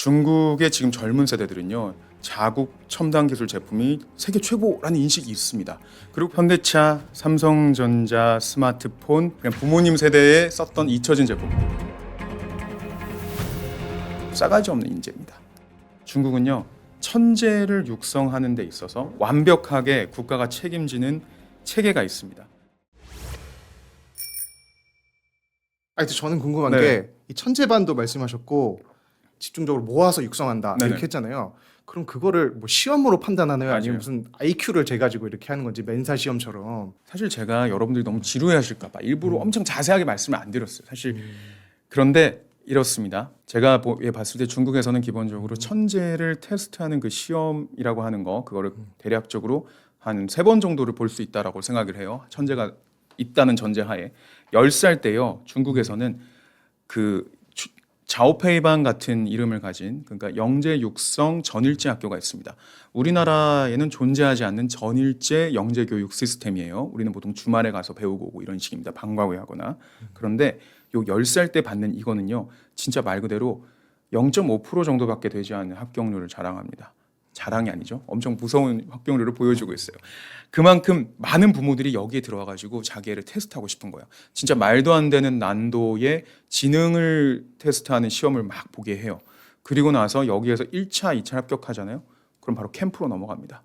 중국의 지금 젊은 세대들은요, 자국 첨단 기술 제품이 세계 최고라는 인식이 있습니다. 그리고 현대차, 삼성전자, 스마트폰, 그냥 부모님 세대에 썼던 잊혀진 제품, 싸가지 없는 인재입니다. 중국은요, 천재를 육성하는 데 있어서 완벽하게 국가가 책임지는 체계가 있습니다. 아니, 저는 궁금한 네. 게 이 천재반도 말씀하셨고 집중적으로 모아서 육성한다 네네. 이렇게 했잖아요. 그럼 그거를 뭐 시험으로 판단하나요? 맞아요. 아니면 무슨 IQ를 재가지고 이렇게 하는 건지 멘사 시험처럼. 사실 제가 여러분들이 너무 지루해하실까 봐 일부러 엄청 자세하게 말씀을 안 드렸어요. 사실 그런데 이렇습니다. 제가 봤을 때 중국에서는 기본적으로 천재를 테스트하는 그 시험이라고 하는 거, 그거를 대략적으로 한 3번 정도를 볼 수 있다라고 생각을 해요. 천재가 있다는 전제하에 10살 때요. 중국에서는 그 자오페이방 같은 이름을 가진, 그러니까 영재 육성 전일제 학교가 있습니다. 우리나라에는 존재하지 않는 전일제 영재 교육 시스템이에요. 우리는 보통 주말에 가서 배우고 오고 이런 식입니다. 방과 후에 하거나. 그런데 요 10살 때 받는 이거는요, 진짜 말 그대로 0.5% 정도밖에 되지 않는 합격률을 자랑합니다. 자랑이 아니죠. 엄청 무서운 합격률을 보여주고 있어요. 그만큼 많은 부모들이 여기에 들어와가지고 자기 애를 테스트하고 싶은 거예요. 진짜 말도 안 되는 난도의 지능을 테스트하는 시험을 막 보게 해요. 그리고 나서 여기에서 1차, 2차 합격하잖아요. 그럼 바로 캠프로 넘어갑니다.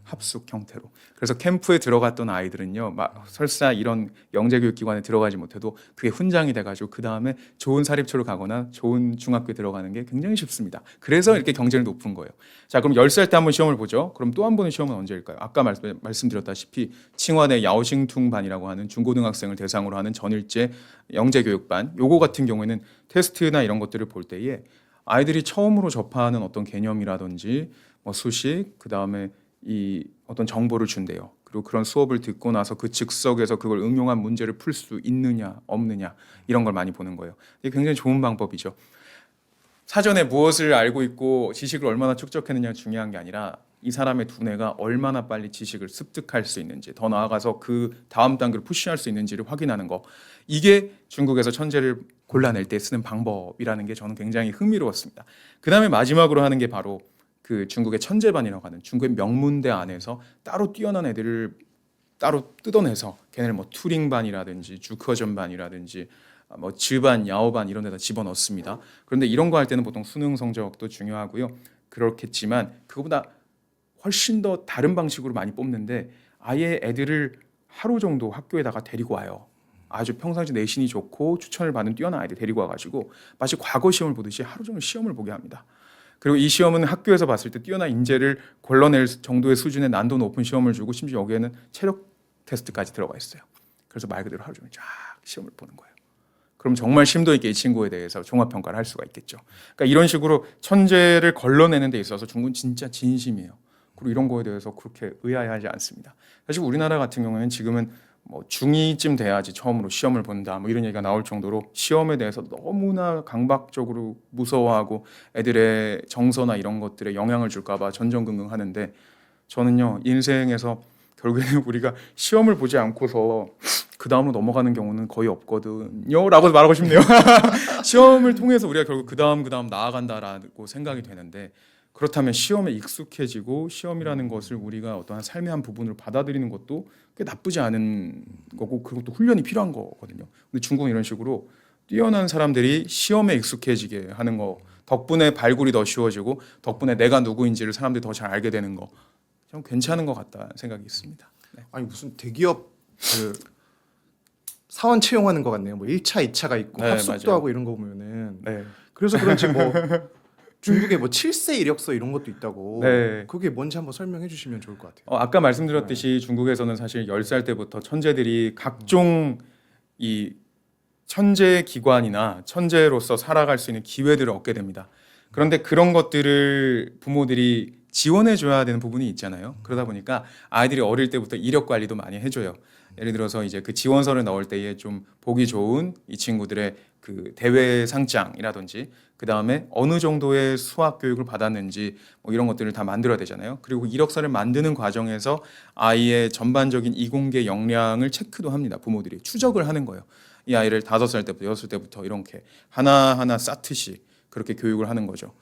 합숙 형태로. 그래서 캠프에 들어갔던 아이들은요, 막 설사 이런 영재교육기관에 들어가지 못해도 그게 훈장이 돼가지고 그 다음에 좋은 사립초를 가거나 좋은 중학교에 들어가는 게 굉장히 쉽습니다. 그래서 이렇게 경쟁이 높은 거예요. 자, 그럼 10살 때 한번 시험을 보죠. 그럼 또 한 번의 시험은 언제일까요? 아까 말씀드렸다시피 칭화대 야오싱퉁반이라고 하는 중고등학생을 대상으로 하는 전일제 영재교육반, 요거 같은 경우에는 테스트나 이런 것들을 볼 때에 아이들이 처음으로 접하는 어떤 개념이라든지 뭐 수식, 그 다음에 이 어떤 정보를 준대요. 그리고 그런 수업을 듣고 나서 그 즉석에서 그걸 응용한 문제를 풀 수 있느냐 없느냐 이런 걸 많이 보는 거예요. 이게 굉장히 좋은 방법이죠. 사전에 무엇을 알고 있고 지식을 얼마나 축적했느냐가 중요한 게 아니라 이 사람의 두뇌가 얼마나 빨리 지식을 습득할 수 있는지, 더 나아가서 그 다음 단계를 푸시할 수 있는지를 확인하는 거, 이게 중국에서 천재를 골라낼 때 쓰는 방법이라는 게 저는 굉장히 흥미로웠습니다. 그 다음에 마지막으로 하는 게 바로 그 중국의 천재반이라고 하는 중국의 명문대 안에서 따로 뛰어난 애들을 따로 뜯어내서 걔네를 뭐 투링반이라든지 주커전반이라든지 뭐 즈반, 야오반 이런 데다 집어넣습니다. 그런데 이런 거 할 때는 보통 수능 성적도 중요하고요. 그렇겠지만 그거보다 훨씬 더 다른 방식으로 많이 뽑는데 아예 애들을 하루 정도 학교에다가 데리고 와요. 아주 평상시 내신이 좋고 추천을 받은 뛰어난 아이들 데리고 와가지고 마치 과거 시험을 보듯이 하루 종일 시험을 보게 합니다. 그리고 이 시험은 학교에서 봤을 때 뛰어난 인재를 걸러낼 정도의 수준의 난도 높은 시험을 주고 심지어 여기에는 체력 테스트까지 들어가 있어요. 그래서 말 그대로 하루 종일 쫙 시험을 보는 거예요. 그럼 정말 심도 있게 이 친구에 대해서 종합평가를 할 수가 있겠죠. 그러니까 이런 식으로 천재를 걸러내는 데 있어서 중국은 진짜 진심이에요. 그리고 이런 거에 대해서 그렇게 의아해하지 않습니다. 사실 우리나라 같은 경우에는 지금은 뭐 중2쯤 돼야지 처음으로 시험을 본다 뭐 이런 얘기가 나올 정도로 시험에 대해서 너무나 강박적으로 무서워하고 애들의 정서나 이런 것들에 영향을 줄까 봐 전전긍긍 하는데, 저는요 인생에서 결국에는 우리가 시험을 보지 않고서 그 다음으로 넘어가는 경우는 거의 없거든요 라고 말하고 싶네요. 시험을 통해서 우리가 결국 그 다음 나아간다라고 생각이 되는데, 그렇다면 시험에 익숙해지고 시험이라는 것을 우리가 어떠한 삶의 한 부분으로 받아들이는 것도 꽤 나쁘지 않은 거고, 그것도 훈련이 필요한 거거든요. 근데 중국은 이런 식으로 뛰어난 사람들이 시험에 익숙해지게 하는 거 덕분에 발굴이 더 쉬워지고 덕분에 내가 누구인지를 사람들이 더 잘 알게 되는 거, 좀 괜찮은 것 같다는 생각이 있습니다. 네. 아니, 무슨 대기업 그 사원 채용하는 것 같네요. 뭐 1차, 2차가 있고 네, 합숙도 맞아요. 하고 이런 거 보면은. 네. 그래서 그런지 뭐 중국에 뭐 7세 이력서 이런 것도 있다고. 네. 그게 뭔지 한번 설명해 주시면 좋을 것 같아요. 아까 말씀드렸듯이 중국에서는 사실 10살 때부터 천재들이 각종 이 천재 기관이나 천재로서 살아갈 수 있는 기회들을 얻게 됩니다. 그런데 그런 것들을 부모들이 지원해 줘야 되는 부분이 있잖아요. 그러다 보니까 아이들이 어릴 때부터 이력 관리도 많이 해줘요. 예를 들어서 이제 그 지원서를 넣을 때에 좀 보기 좋은 이 친구들의 그 대외 상장이라든지, 그 다음에 어느 정도의 수학 교육을 받았는지 뭐 이런 것들을 다 만들어야 되잖아요. 그리고 이력서를 만드는 과정에서 아이의 전반적인 이공계 역량을 체크도 합니다. 부모들이 추적을 하는 거예요. 이 아이를 5살 때부터 6살 때부터 이렇게 하나하나 쌓듯이 그렇게 교육을 하는 거죠.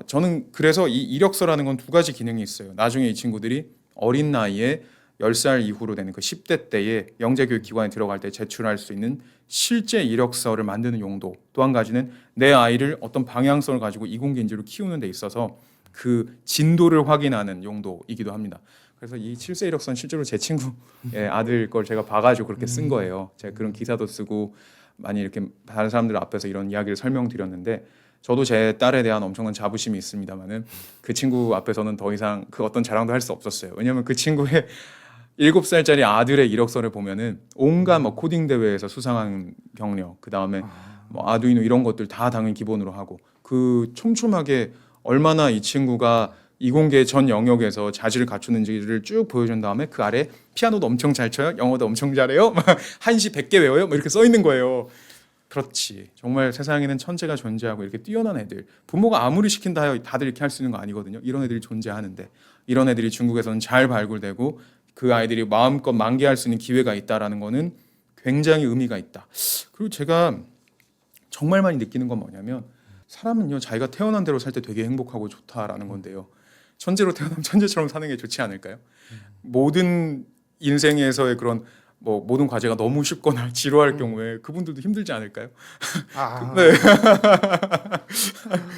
저는 그래서 이 이력서라는 건 두 가지 기능이 있어요. 나중에 이 친구들이 어린 나이에 10살 이후로 되는 그 10대 때에 영재교육기관에 들어갈 때 제출할 수 있는 실제 이력서를 만드는 용도. 또 한 가지는 내 아이를 어떤 방향성을 가지고 이공계인지로 키우는 데 있어서 그 진도를 확인하는 용도이기도 합니다. 그래서 이 7세 이력서는 실제로 제 친구의 아들 걸 제가 봐가지고 그렇게 쓴 거예요. 제가 그런 기사도 쓰고 많이 이렇게 다른 사람들 앞에서 이런 이야기를 설명드렸는데 저도 제 딸에 대한 엄청난 자부심이 있습니다만은 그 친구 앞에서는 더 이상 그 어떤 자랑도 할 수 없었어요. 왜냐하면 그 친구의 7살짜리 아들의 이력서를 보면은 온갖 뭐 코딩 대회에서 수상한 경력, 그 다음에 뭐 아두이노 이런 것들 다 당연히 기본으로 하고 그 촘촘하게 얼마나 이 친구가 이공계 전 영역에서 자질을 갖추는지를 쭉 보여준 다음에 그 아래 피아노도 엄청 잘 쳐요, 영어도 엄청 잘해요, 막 한시 100개 외워요, 뭐 이렇게 써 있는 거예요. 그렇지. 정말 세상에는 천재가 존재하고 이렇게 뛰어난 애들. 부모가 아무리 시킨다 하여 다들 이렇게 할 수 있는 거 아니거든요. 이런 애들이 존재하는데 이런 애들이 중국에서는 잘 발굴되고 그 아이들이 마음껏 만개할 수 있는 기회가 있다라는 거는 굉장히 의미가 있다. 그리고 제가 정말 많이 느끼는 건 뭐냐면 사람은요 자기가 태어난 대로 살 때 되게 행복하고 좋다라는 건데요. 천재로 태어나면 천재처럼 사는 게 좋지 않을까요? 모든 인생에서의 그런 뭐 모든 과제가 너무 쉽거나 지루할 경우에 그분들도 힘들지 않을까요? 네.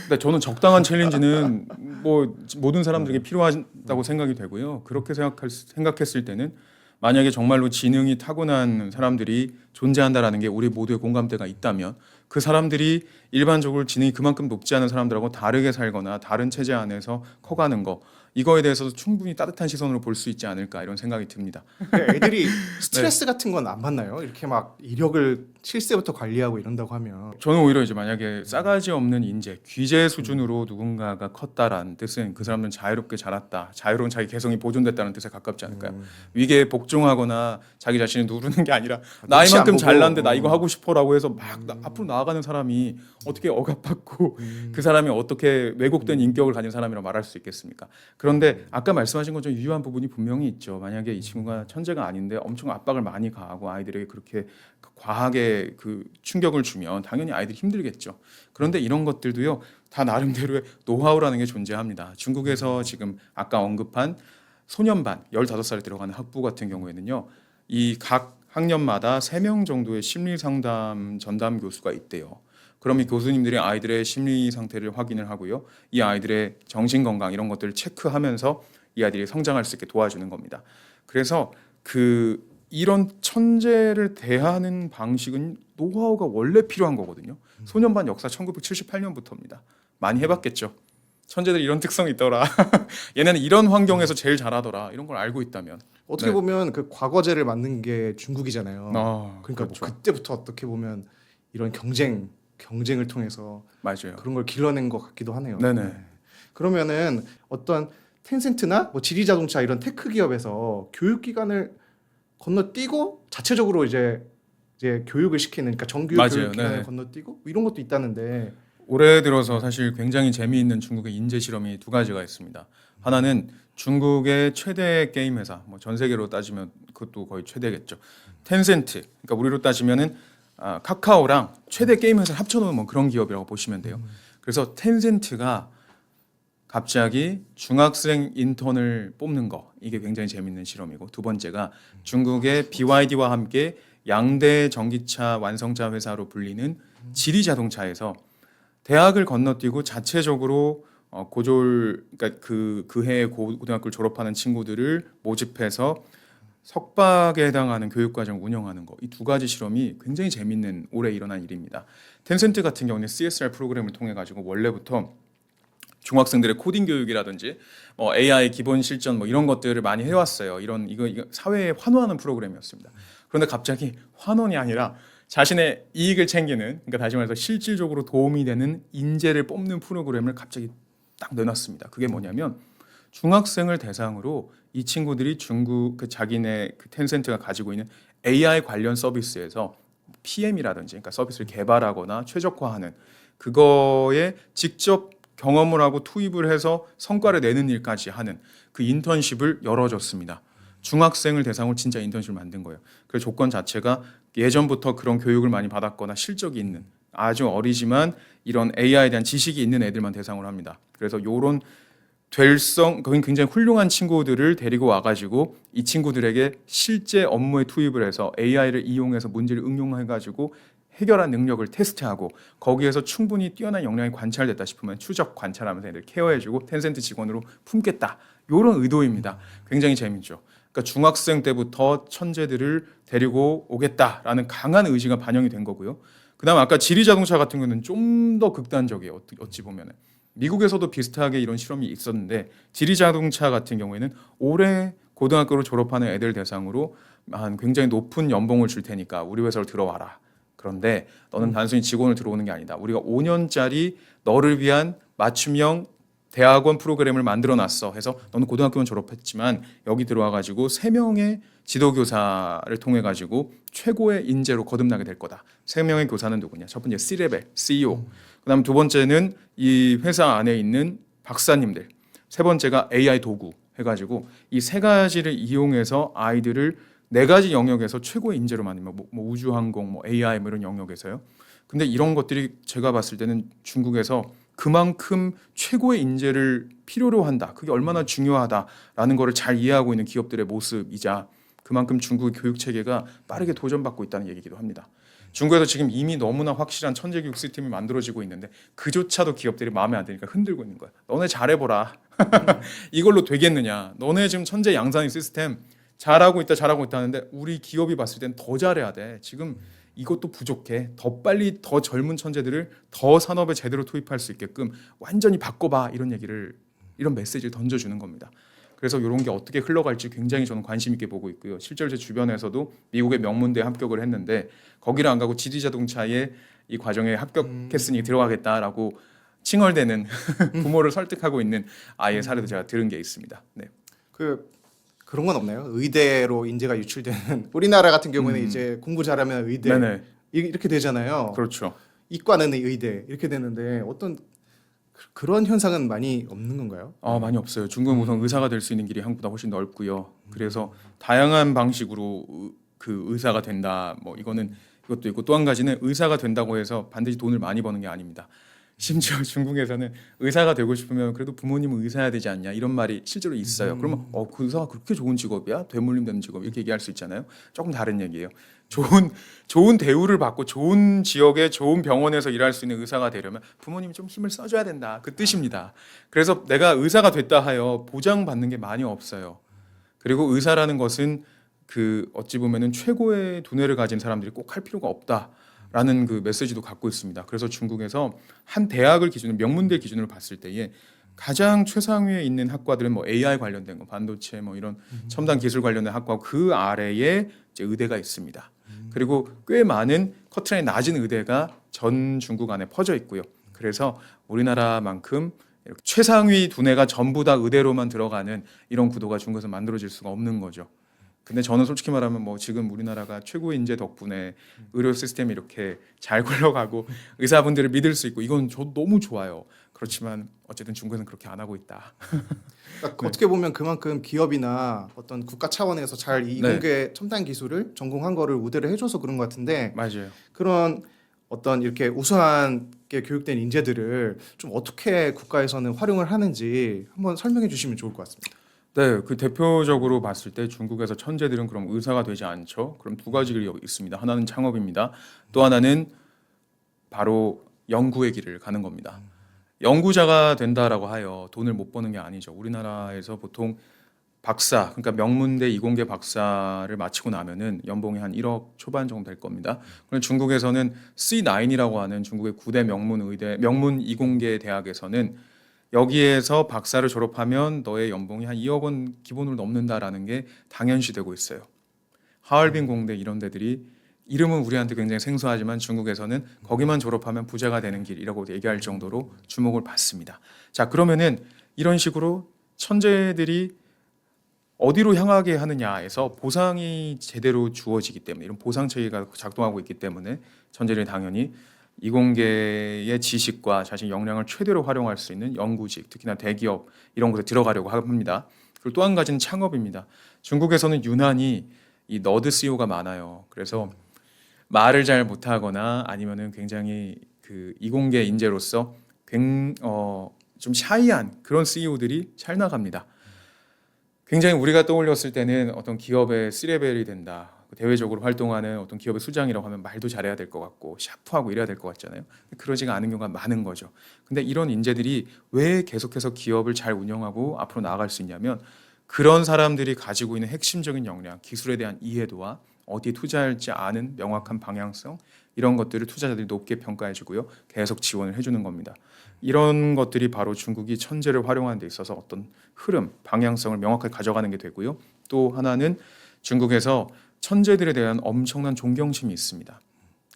근데 저는 적당한 챌린지는 뭐 모든 사람들에게 필요하다고 생각이 되고요. 그렇게 생각했을 때는 만약에 정말로 지능이 타고난 사람들이 존재한다라는 게 우리 모두의 공감대가 있다면 그 사람들이 일반적으로 지능이 그만큼 높지 않은 사람들하고 다르게 살거나 다른 체제 안에서 커가는 거 이거에 대해서도 충분히 따뜻한 시선으로 볼 수 있지 않을까 이런 생각이 듭니다. 애들이 스트레스 같은 건 안 받나요? 이렇게 막 이력을 7세부터 관리하고 이런다고 하면 저는 오히려 이제 만약에 싸가지 없는 인재, 귀재 수준으로 누군가가 컸다라는 뜻은 그 사람들은 자유롭게 자랐다, 자유로운 자기 개성이 보존됐다는 뜻에 가깝지 않을까요? 위계에 복종하거나 자기 자신을 누르는 게 아니라 나이만큼 잘났는데 나 이거 하고 싶어라고 해서 막 앞으로 나아가는 사람이 어떻게 억압받고 그 사람이 어떻게 왜곡된 인격을 가진 사람이라고 말할 수 있겠습니까? 그런데 아까 말씀하신 것처럼 유효한 부분이 분명히 있죠. 만약에 이 친구가 천재가 아닌데 엄청 압박을 많이 가하고 아이들에게 그렇게 과하게 그 충격을 주면 당연히 아이들이 힘들겠죠. 그런데 이런 것들도요 다 나름대로의 노하우라는 게 존재합니다. 중국에서 지금 아까 언급한 소년반 15살에 들어가는 학부 같은 경우에는요 이 각 학년마다 3명 정도의 심리 상담 전담 교수가 있대요. 그럼 이 교수님들이 아이들의 심리 상태를 확인을 하고요. 이 아이들의 정신 건강 이런 것들을 체크하면서 이 아이들이 성장할 수 있게 도와주는 겁니다. 그래서 이런 천재를 대하는 방식은 노하우가 원래 필요한 거거든요. 소년반 역사 1978년부터입니다. 많이 해봤겠죠. 천재들이 이런 특성이 있더라. 얘네는 이런 환경에서 제일 잘하더라. 이런 걸 알고 있다면 어떻게 네. 보면 그 과거제를 만든 게 중국이잖아요. 그러니까 그렇죠. 뭐 그때부터 어떻게 보면 이런 경쟁을 통해서 맞아요. 그런 걸 길러낸 것 같기도 하네요. 네네. 네. 그러면은 어떤 텐센트나 뭐 지리자동차 이런 테크 기업에서 교육기관을 건너뛰고 자체적으로 이제 교육을 시키는 그러니까 정규 맞아요. 교육기관을 네. 건너뛰고 이런 것도 있다는데 올해 들어서 사실 굉장히 재미있는 중국의 인재 실험이 두 가지가 있습니다. 하나는 중국의 최대 게임 회사, 뭐 전 세계로 따지면 그것도 거의 최대겠죠. 텐센트, 그러니까 우리로 따지면은 카카오랑 최대 게임 회사를 합쳐놓은 뭐 그런 기업이라고 보시면 돼요. 그래서 텐센트가 갑자기 중학생 인턴을 뽑는 거 이게 굉장히 재밌는 실험이고 두 번째가 중국의 BYD와 함께 양대 전기차 완성차 회사로 불리는 지리자동차에서 대학을 건너뛰고 자체적으로 그러니까 그 해에 고등학교를 졸업하는 친구들을 모집해서 석박에 해당하는 교육과정을 운영하는 거 이 두 가지 실험이 굉장히 재밌는 올해 일어난 일입니다. 텐센트 같은 경우는 CSR 프로그램을 통해 가지고 원래부터 중학생들의 코딩 교육이라든지 AI 기본 실전 뭐 이런 것들을 많이 해왔어요. 이거 사회에 환원하는 프로그램이었습니다. 그런데 갑자기 환원이 아니라 자신의 이익을 챙기는, 그러니까 다시 말해서 실질적으로 도움이 되는 인재를 뽑는 프로그램을 갑자기 딱 내놨습니다. 그게 뭐냐면 중학생을 대상으로 이 친구들이 중국 자기네 텐센트가 가지고 있는 AI 관련 서비스에서 PM이라든지 그러니까 서비스를 개발하거나 최적화하는 그거에 직접 경험을 하고 투입을 해서 성과를 내는 일까지 하는 그 인턴십을 열어줬습니다. 중학생을 대상으로 진짜 인턴십을 만든 거예요. 그 조건 자체가 예전부터 그런 교육을 많이 받았거나 실적이 있는 아주 어리지만 이런 AI에 대한 지식이 있는 애들만 대상으로 합니다. 그래서 요런 거긴 굉장히 훌륭한 친구들을 데리고 와가지고 이 친구들에게 실제 업무에 투입을 해서 AI를 이용해서 문제를 응용해가지고 해결한 능력을 테스트하고 거기에서 충분히 뛰어난 역량이 관찰됐다 싶으면 추적 관찰하면서 애들 케어해주고 텐센트 직원으로 품겠다. 이런 의도입니다. 굉장히 재밌죠. 그러니까 중학생 때부터 천재들을 데리고 오겠다라는 강한 의지가 반영이 된 거고요. 그다음 아까 지리자동차 같은 경우는 좀 더 극단적이에요. 어찌 보면은. 미국에서도 비슷하게 이런 실험이 있었는데 지리자동차 같은 경우에는 올해 고등학교를 졸업하는 애들 대상으로 한 굉장히 높은 연봉을 줄 테니까 우리 회사로 들어와라. 그런데 너는 단순히 직원을 들어오는 게 아니다. 우리가 5년짜리 너를 위한 맞춤형 대학원 프로그램을 만들어 놨어. 해서 너는 고등학교는 졸업했지만 여기 들어와 가지고 3명의 지도교사를 통해 가지고 최고의 인재로 거듭나게 될 거다. 3명의 교사는 누구냐? 첫 번째 C레벨, CEO. 그다음 두 번째는 이 회사 안에 있는 박사님들. 세 번째가 AI 도구 해 가지고 이 세 가지를 이용해서 아이들을 4가지 영역에서 최고의 인재로 만들면 뭐 우주항공, 뭐 AI 뭐 이런 영역에서요. 근데 이런 것들이 제가 봤을 때는 중국에서 그만큼 최고의 인재를 필요로 한다. 그게 얼마나 중요하다라는 거를 잘 이해하고 있는 기업들의 모습이자 그만큼 중국의 교육 체계가 빠르게 도전받고 있다는 얘기기도 합니다. 중국에서 지금 이미 너무나 확실한 천재 교육 시스템이 만들어지고 있는데 그조차도 기업들이 마음에 안 드니까 흔들고 있는 거야. 너네 잘해보라. 이걸로 되겠느냐. 너네 지금 천재 양산의 시스템 잘하고 있다 하는데 우리 기업이 봤을 땐 더 잘해야 돼. 지금 이것도 부족해. 더 빨리 더 젊은 천재들을 더 산업에 제대로 투입할 수 있게끔 완전히 바꿔봐. 이런 메시지를 던져주는 겁니다. 그래서 이런 게 어떻게 흘러갈지 굉장히 저는 관심 있게 보고 있고요. 실제로 제 주변에서도 미국의 명문대에 합격을 했는데 거기를 안 가고 지리자동차의 이 과정에 합격했으니 들어가겠다라고 칭얼대는 부모를 설득하고 있는 아이의 사례도 제가 들은 게 있습니다. 네. 그런 건 없나요? 의대로 인재가 유출되는 우리나라 같은 경우는 이제 공부 잘하면 의대 네네. 이렇게 되잖아요. 그렇죠. 이과는 의대 이렇게 되는데 어떤 그런 현상은 많이 없는 건가요? 많이 없어요. 중국은 우선 의사가 될 수 있는 길이 한국보다 훨씬 넓고요. 그래서 다양한 방식으로 그 의사가 된다. 뭐 이것도 있고 또 한 가지는 의사가 된다고 해서 반드시 돈을 많이 버는 게 아닙니다. 심지어 중국에서는 의사가 되고 싶으면 그래도 부모님은 의사야 되지 않냐 이런 말이 실제로 있어요. 그러면 그 의사가 그렇게 좋은 직업이야? 되물림 되는 직업 이렇게 얘기할 수 있잖아요. 조금 다른 얘기예요. 좋은 대우를 받고 좋은 지역에 좋은 병원에서 일할 수 있는 의사가 되려면 부모님이 좀 힘을 써줘야 된다. 그 뜻입니다. 그래서 내가 의사가 됐다 하여 보장받는 게 많이 없어요. 그리고 의사라는 것은 그 어찌 보면은 최고의 두뇌를 가진 사람들이 꼭 할 필요가 없다라는 그 메시지도 갖고 있습니다. 그래서 중국에서 한 대학을 기준으로 명문대 기준으로 봤을 때에 가장 최상위에 있는 학과들은 뭐 AI 관련된 거, 반도체 뭐 이런 첨단 기술 관련된 학과 그 아래에 이제 의대가 있습니다. 그리고 꽤 많은 커트라인이 낮은 의대가 전 중국 안에 퍼져 있고요. 그래서 우리나라만큼 이렇게 최상위 두뇌가 전부 다 의대로만 들어가는 이런 구도가 중국에서 만들어질 수가 없는 거죠. 근데 저는 솔직히 말하면 뭐 지금 우리나라가 최고의 인재 덕분에 의료 시스템이 이렇게 잘 굴러가고 의사분들을 믿을 수 있고 이건 저 너무 좋아요. 그렇지만 어쨌든 중국에서는 그렇게 안 하고 있다. 그러니까 어떻게 보면 그만큼 기업이나 어떤 국가 차원에서 잘 이공계 첨단 기술을 전공한 거를 우대를 해줘서 그런 것 같은데 맞아요. 그런 어떤 이렇게 우수하게 교육된 인재들을 좀 어떻게 국가에서는 활용을 하는지 한번 설명해 주시면 좋을 것 같습니다. 네, 그 대표적으로 봤을 때 중국에서 천재들은 그럼 의사가 되지 않죠. 그럼 두 가지 길이 있습니다. 하나는 창업입니다. 또 하나는 바로 연구의 길을 가는 겁니다. 연구자가 된다라고 하여 돈을 못 버는 게 아니죠. 우리나라에서 보통 박사, 그러니까 명문대 이공계 박사를 마치고 나면은 연봉이 한 1억 초반 정도 될 겁니다. 그런데 중국에서는 C9이라고 하는 중국의 9대 명문 이공계 대학에서는 여기에서 박사를 졸업하면 너의 연봉이 한 2억 원 기본으로 넘는다라는 게 당연시되고 있어요. 하얼빈 공대 이런 데들이 이름은 우리한테 굉장히 생소하지만 중국에서는 거기만 졸업하면 부자가 되는 길이라고 얘기할 정도로 주목을 받습니다. 자, 그러면은 이런 식으로 천재들이 어디로 향하게 하느냐에서 보상이 제대로 주어지기 때문에 이런 보상 체계가 작동하고 있기 때문에 천재들이 당연히 이공계의 지식과 자신 역량을 최대로 활용할 수 있는 연구직, 특히나 대기업 이런 곳에 들어가려고 합니다. 그리고 또 한 가지는 창업입니다. 중국에서는 유난히 이 너드 CEO가 많아요. 그래서 말을 잘 못하거나 아니면은 굉장히 그 이공계 인재로서 좀 샤이한 그런 CEO들이 잘 나갑니다. 굉장히 우리가 떠올렸을 때는 어떤 기업의 C레벨이 된다. 대외적으로 활동하는 어떤 기업의 수장이라고 하면 말도 잘해야 될 것 같고 샤프하고 이래야 될 것 같잖아요. 그러지가 않은 경우가 많은 거죠. 근데 이런 인재들이 왜 계속해서 기업을 잘 운영하고 앞으로 나아갈 수 있냐면 그런 사람들이 가지고 있는 핵심적인 역량, 기술에 대한 이해도와 어디에 투자할지 아는 명확한 방향성 이런 것들을 투자자들이 높게 평가해 주고요. 계속 지원을 해주는 겁니다. 이런 것들이 바로 중국이 천재를 활용하는 데 있어서 어떤 흐름, 방향성을 명확하게 가져가는 게 되고요. 또 하나는 중국에서 천재들에 대한 엄청난 존경심이 있습니다.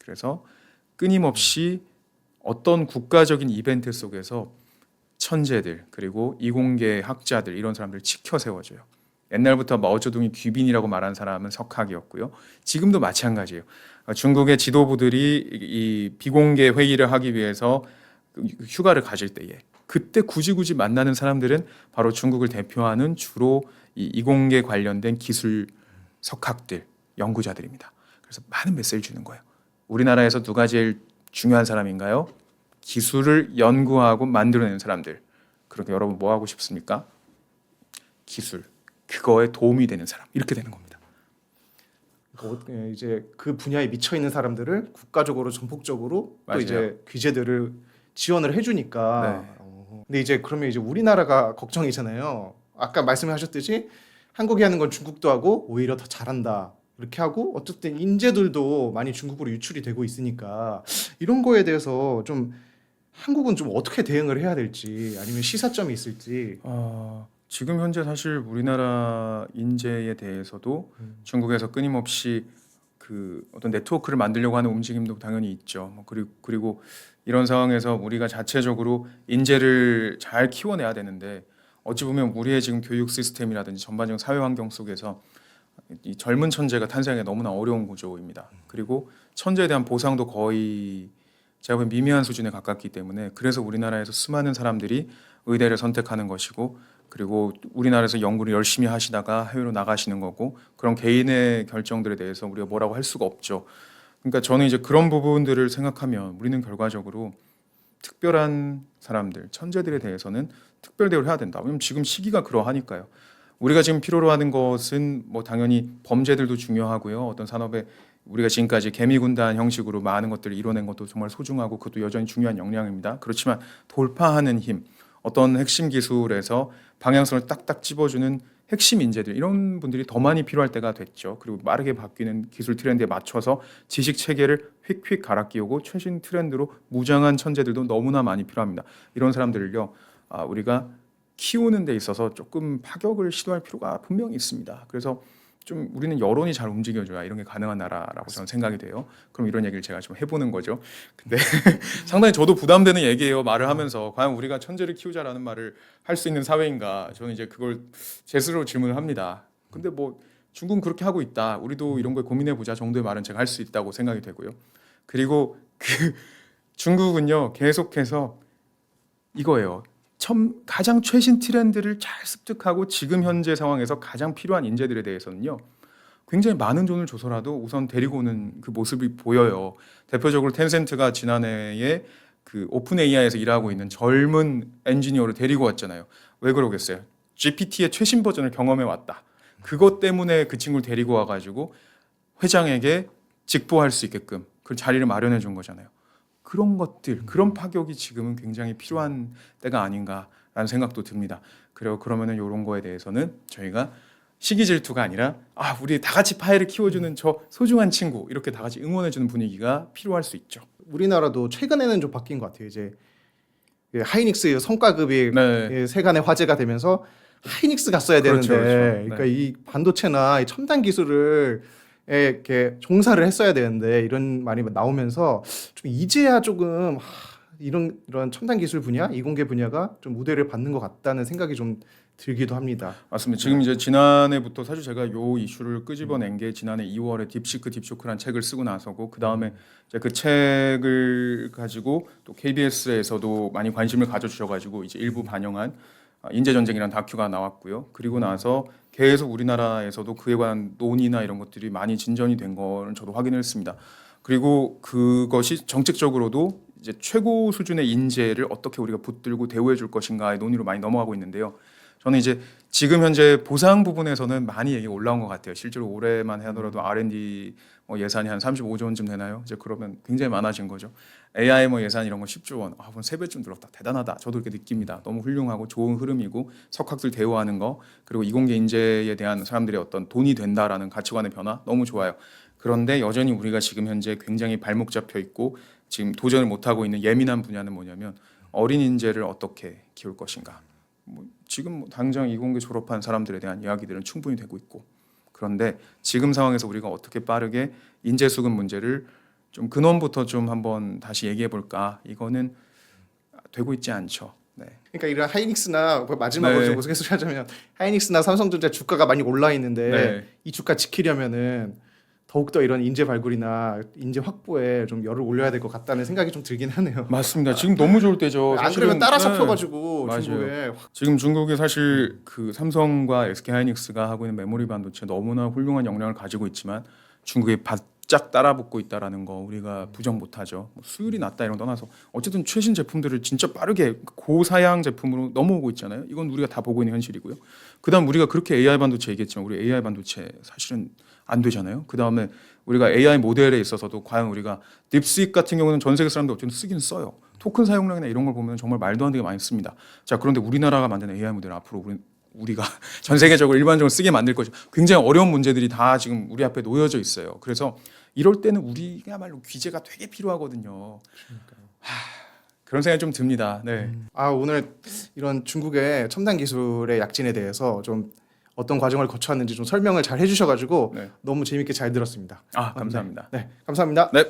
그래서 끊임없이 어떤 국가적인 이벤트 속에서 천재들 그리고 이공계 학자들 이런 사람들을 지켜 세워줘요. 옛날부터 마오쩌둥이 귀빈이라고 말한 사람은 석학이었고요. 지금도 마찬가지예요. 중국의 지도부들이 이 비공개 회의를 하기 위해서 휴가를 가질 때에 그때 굳이 만나는 사람들은 바로 중국을 대표하는 주로 이 이공계 관련된 기술 석학들, 연구자들입니다. 그래서 많은 메시지를 주는 거예요. 우리나라에서 누가 제일 중요한 사람인가요? 기술을 연구하고 만들어내는 사람들. 그렇게 여러분 뭐 하고 싶습니까? 기술. 그거에 도움이 되는 사람. 이렇게 되는 겁니다. 이제 그 분야에 미쳐 있는 사람들을 국가적으로 전폭적으로 맞아요. 또 이제 규제들을 지원을 해주니까. 네. 근데 이제 그러면 이제 우리나라가 걱정이잖아요. 아까 말씀하셨듯이 한국이 하는 건 중국도 하고 오히려 더 잘한다. 이렇게 하고 어쨌든 인재들도 많이 중국으로 유출이 되고 있으니까 이런 거에 대해서 좀 한국은 좀 어떻게 대응을 해야 될지 아니면 시사점이 있을지. 지금 현재 사실 우리나라 인재에 대해서도 중국에서 끊임없이 그 어떤 네트워크를 만들려고 하는 움직임도 당연히 있죠. 그리고 이런 상황에서 우리가 자체적으로 인재를 잘 키워내야 되는데 어찌 보면 우리의 지금 교육 시스템이라든지 전반적인 사회 환경 속에서 이 젊은 천재가 탄생하기 너무나 어려운 구조입니다. 그리고 천재에 대한 보상도 거의 제가 보기엔 미미한 수준에 가깝기 때문에 그래서 우리나라에서 수많은 사람들이 의대를 선택하는 것이고 그리고 우리나라에서 연구를 열심히 하시다가 해외로 나가시는 거고 그런 개인의 결정들에 대해서 우리가 뭐라고 할 수가 없죠. 그러니까 저는 이제 그런 부분들을 생각하면 우리는 결과적으로 특별한 사람들, 천재들에 대해서는 특별 대우를 해야 된다. 왜냐면 지금 시기가 그러하니까요. 우리가 지금 필요로 하는 것은 뭐 당연히 범죄들도 중요하고요. 어떤 산업에 우리가 지금까지 개미군단 형식으로 많은 것들을 이뤄낸 것도 정말 소중하고 그것도 여전히 중요한 역량입니다. 그렇지만 돌파하는 힘, 어떤 핵심 기술에서 방향성을 딱딱 찝어주는 핵심 인재들 이런 분들이 더 많이 필요할 때가 됐죠. 그리고 빠르게 바뀌는 기술 트렌드에 맞춰서 지식 체계를 휙휙 갈아 끼우고 최신 트렌드로 무장한 천재들도 너무나 많이 필요합니다. 이런 사람들을요, 우리가 키우는 데 있어서 조금 파격을 시도할 필요가 분명히 있습니다. 그래서 좀 우리는 여론이 잘 움직여줘야 이런 게 가능한 나라라고 저는 생각이 돼요. 그럼 이런 얘기를 제가 좀 해보는 거죠. 근데 상당히 저도 부담되는 얘기예요. 말을 하면서 과연 우리가 천재를 키우자라는 말을 할 수 있는 사회인가? 저는 이제 그걸 제 스스로 질문을 합니다. 근데 뭐 중국은 그렇게 하고 있다. 우리도 이런 걸 고민해 보자 정도의 말은 제가 할 수 있다고 생각이 되고요. 그리고 그 중국은요 계속해서 이거예요. 가장 최신 트렌드를 잘 습득하고 지금 현재 상황에서 가장 필요한 인재들에 대해서는요 굉장히 많은 돈을 줘서라도 우선 데리고 오는 그 모습이 보여요. 대표적으로 텐센트가 지난해에 그 오픈 AI에서 일하고 있는 젊은 엔지니어를 데리고 왔잖아요. 왜 그러겠어요? GPT의 최신 버전을 경험해 왔다. 그것 때문에 그 친구를 데리고 와가지고 회장에게 직보할 수 있게끔 그 자리를 마련해 준 거잖아요. 그런 것들, 그런 파격이 지금은 굉장히 필요한 때가 아닌가라는 생각도 듭니다. 그러면은 이런 거에 대해서는 저희가 시기 질투가 아니라 우리 다 같이 파이를 키워주는 저 소중한 친구 이렇게 다 같이 응원해주는 분위기가 필요할 수 있죠. 우리나라도 최근에는 좀 바뀐 것 같아요. 이제 하이닉스 성과급이 네. 세간의 화제가 되면서 하이닉스 갔어야 되는데, 그렇죠. 그러니까 이 반도체나 이 첨단 기술을 이렇게 종사를 했어야 되는데 이런 말이 나오면서 좀 이제야 조금 이런 첨단 기술 분야, 이공계 분야가 좀 우대를 받는 것 같다는 생각이 좀 들기도 합니다. 맞습니다. 지금 이제 지난해부터 사실 제가 요 이슈를 끄집어낸 게 지난해 2월에 딥쇼크란 책을 쓰고 나서고 그 다음에 이제 그 책을 가지고 또 KBS에서도 많이 관심을 가져주셔가지고 이제 일부 반영한 인재전쟁이라는 다큐가 나왔고요. 그리고 나서 계속 우리나라에서도 그에 관한 논의나 이런 것들이 많이 진전이 된 거를 저도 확인했습니다. 그리고 그것이 정책적으로도 이제 최고 수준의 인재를 어떻게 우리가 붙들고 대우해 줄 것인가의 논의로 많이 넘어가고 있는데요. 저는 이제 지금 현재 보상 부분에서는 많이 얘기가 올라온 것 같아요. 실제로 올해만 하더라도 R&D 예산이 한 35조 원쯤 되나요? 이제 그러면 굉장히 많아진 거죠. AI 예산 이런 거 10조 원, 그럼 3배쯤 늘었다. 대단하다. 저도 그렇게 느낍니다. 너무 훌륭하고 좋은 흐름이고 석학들 대우하는 거 그리고 이공계 인재에 대한 사람들의 어떤 돈이 된다라는 가치관의 변화 너무 좋아요. 그런데 여전히 우리가 지금 현재 굉장히 발목 잡혀 있고 지금 도전을 못 하고 있는 예민한 분야는 뭐냐면 어린 인재를 어떻게 키울 것인가. 지금 당장 이공계 졸업한 사람들에 대한 이야기들은 충분히 되고 있고 그런데 지금 상황에서 우리가 어떻게 빠르게 인재 수급 문제를 좀 근원부터 좀 한번 다시 얘기해 볼까 이거는 되고 있지 않죠. 네. 그러니까 이런 하이닉스나 마지막으로 네. 좀 우스갯소리하자면 하이닉스나 삼성전자 주가가 많이 올라 있는데 네. 이 주가 지키려면은 더욱더 이런 인재 발굴이나 인재 확보에 좀 열을 올려야 될 것 같다는 생각이 좀 들긴 하네요. 맞습니다. 지금 너무 좋을 때죠. 안 사실은, 그러면 따라 네. 잡혀가지고 맞아요. 중국에 지금 중국이 사실 그 삼성과 SK 하이닉스가 하고 있는 메모리 반도체 너무나 훌륭한 역량을 가지고 있지만 중국이 바짝 따라붙고 있다라는 거 우리가 부정 못하죠. 수율이 낮다 이런 거 떠나서 어쨌든 최신 제품들을 진짜 빠르게 고사양 제품으로 넘어오고 있잖아요. 이건 우리가 다 보고 있는 현실이고요. 그다음 우리가 그렇게 AI 반도체 얘기했지만 우리 AI 반도체 사실은 안 되잖아요. 그다음에 우리가 AI 모델에 있어서도 과연 우리가 딥시크 같은 경우는 전 세계 사람들 어쨌든 쓰긴 써요. 토큰 사용량이나 이런 걸 보면 정말 말도 안 되게 많이 씁니다. 자, 그런데 우리나라가 만든 AI 모델 앞으로 우리가 전 세계적으로 일반적으로 쓰게 만들 것이 굉장히 어려운 문제들이 다 지금 우리 앞에 놓여져 있어요. 그래서 이럴 때는 우리야말로 규제가 되게 필요하거든요. 그런 생각이 좀 듭니다. 네. 오늘 이런 중국의 첨단 기술의 약진에 대해서 좀 어떤 과정을 거쳐왔는지 좀 설명을 잘 해주셔가지고 네. 너무 재밌게 잘 들었습니다. 감사합니다. 네, 감사합니다. 네.